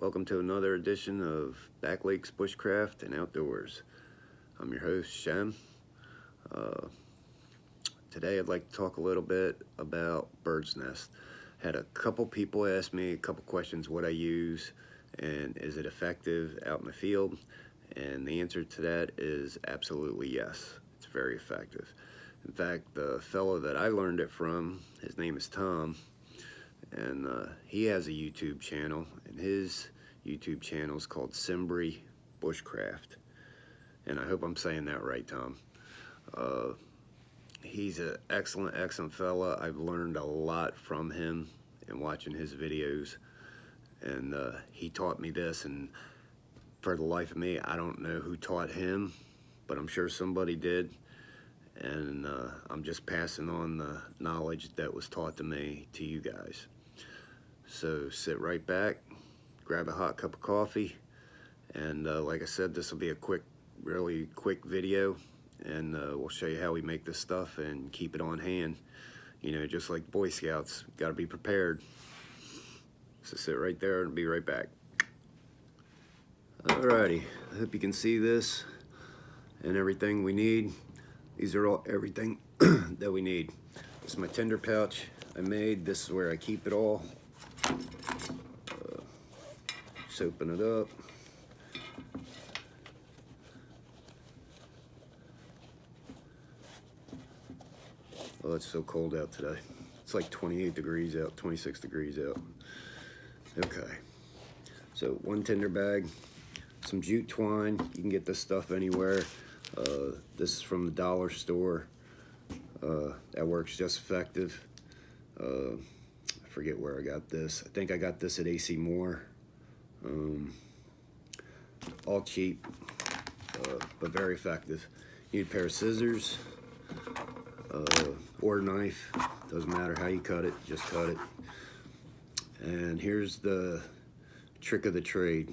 Welcome to another edition of Back Lakes Bushcraft and Outdoors. I'm your host, Shem. Today I'd like to talk a little bit about bird's nest. Had a couple people ask me a couple questions what I use and is it effective out in the field, and the answer to that is absolutely yes. It's very effective. In fact, the fellow that I learned it from, his name is Tom, and he has a YouTube channel, and his YouTube channel is called Simbri Bushcraft, and I hope I'm saying that right, Tom. He's an excellent fella. I've learned a lot from him in watching his videos, and he taught me this, and for the life of me, I don't know who taught him, but I'm sure somebody did, and I'm just passing on the knowledge that was taught to me to you guys. So sit right back, grab a hot cup of coffee, and like I said, this will be a really quick video, and we'll show you how we make this stuff and keep it on hand. You know, just like Boy Scouts, got to be prepared. So sit right there and be right back. Alrighty, I hope you can see this and everything we need. These are all everything that we need. This is my tinder pouch I made. This is where I keep it all. Just open it up. Oh, it's so cold out today. It's like 28 degrees out, 26 degrees out. Okay, so one tinder bag, some jute twine. You can get this stuff anywhere. This is from the dollar store. That works just effective. I forget where I got this. I think I got this at AC Moore. All cheap, but very effective. You need a pair of scissors or a knife. Doesn't matter how you cut it, just cut it. And here's the trick of the trade.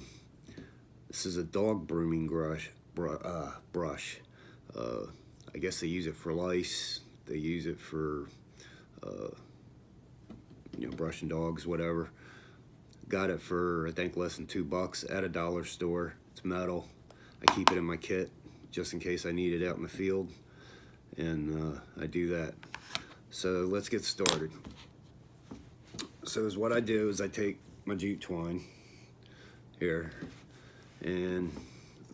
This is a dog grooming brush. I guess they use it for lice. They use it for you know, brushing dogs, whatever. Got it for I think less than $2 at a dollar store. It's metal. I keep it in my kit just in case I need it out in the field, and I do that. So let's get started. So what I do is I take my jute twine here and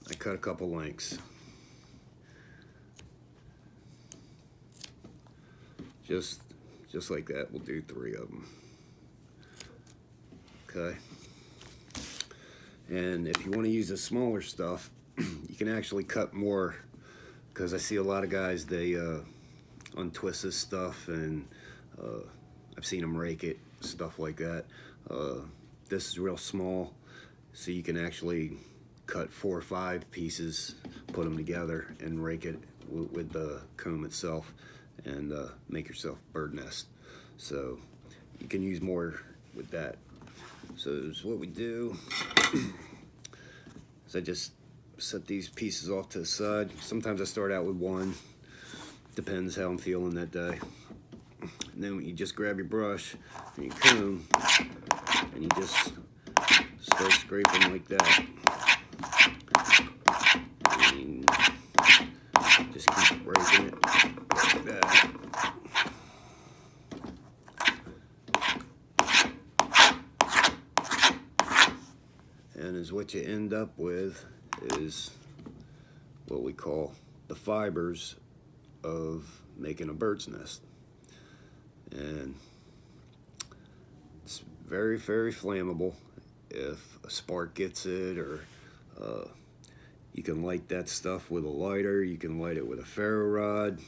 I cut a couple lengths. Just like that. We'll do 3 of them. Okay. And if you want to use the smaller stuff, you can actually cut more, because I see a lot of guys, they untwist this stuff, and I've seen them rake it, stuff like that. This is real small, so you can actually cut 4 or 5 pieces, put them together, and rake it with the comb itself, and make yourself a bird nest. So you can use more with that. So this is what we do. So I just set these pieces off to the side. Sometimes I start out with 1. Depends how I'm feeling that day. And then you just grab your brush and your comb, and you just start scraping like that. And just keep raking it like that. And is what you end up with is what we call the fibers of making a bird's nest. And it's very flammable. If a spark gets it, or you can light that stuff with a lighter, you can light it with a ferro rod,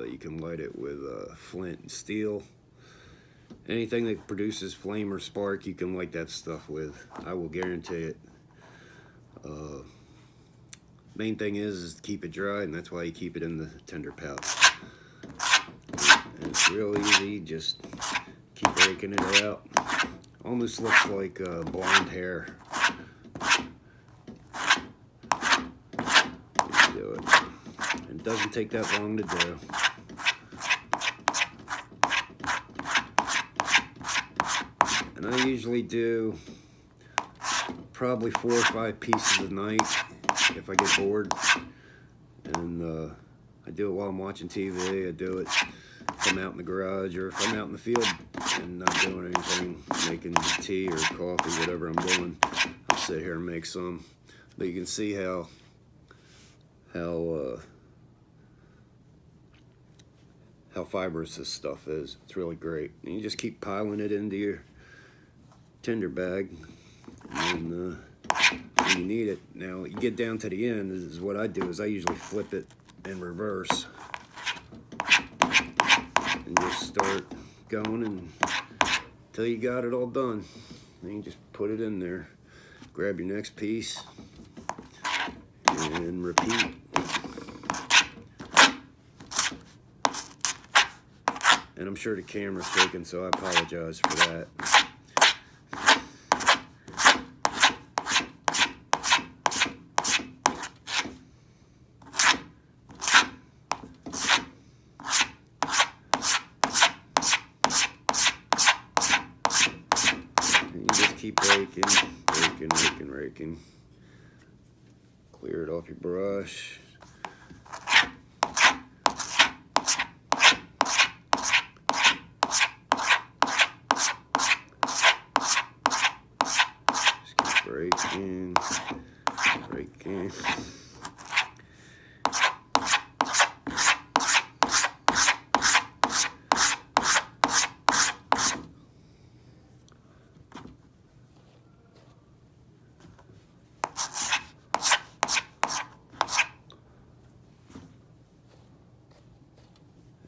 you can light it with flint and steel. Anything that produces flame or spark, you can light that stuff with. I will guarantee it. Main thing is to keep it dry, and that's why you keep it in the tinder pouch. And it's real easy, just keep raking it out. Almost looks like blonde hair. Just do it. And it doesn't take that long to do. And I usually do probably 4 or 5 pieces a night if I get bored. And I do it while I'm watching TV. I do it if I'm out in the garage, or if I'm out in the field and not doing anything, making tea or coffee, whatever I'm doing. I'll sit here and make some. But you can see how fibrous this stuff is. It's really great. And you just keep piling it into your tinder bag, and when you need it. Now you get down to the end, this is what I do, is I usually flip it in reverse and just start going until you got it all done. Then you just put it in there, grab your next piece, and repeat. And I'm sure the camera's shaking, so I apologize for that. And you just keep raking. Clear it off your brush. Raking.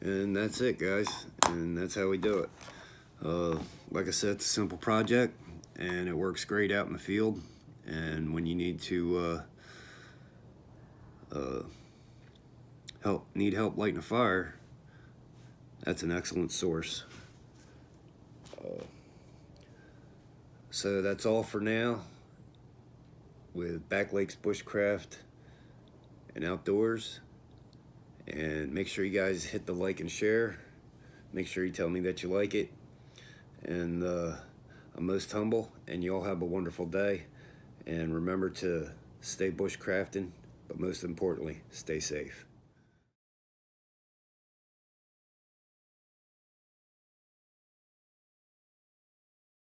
And that's it, guys. And that's how we do it. Like I said, it's a simple project, and it works great out in the field. And when you need to need help lighting a fire, that's an excellent source. So that's all for now with Back Lakes Bushcraft and Outdoors. And make sure you guys hit the like and share. Make sure you tell me that you like it. And I'm most humble, and you all have a wonderful day. And remember to stay bushcrafting, but most importantly, stay safe.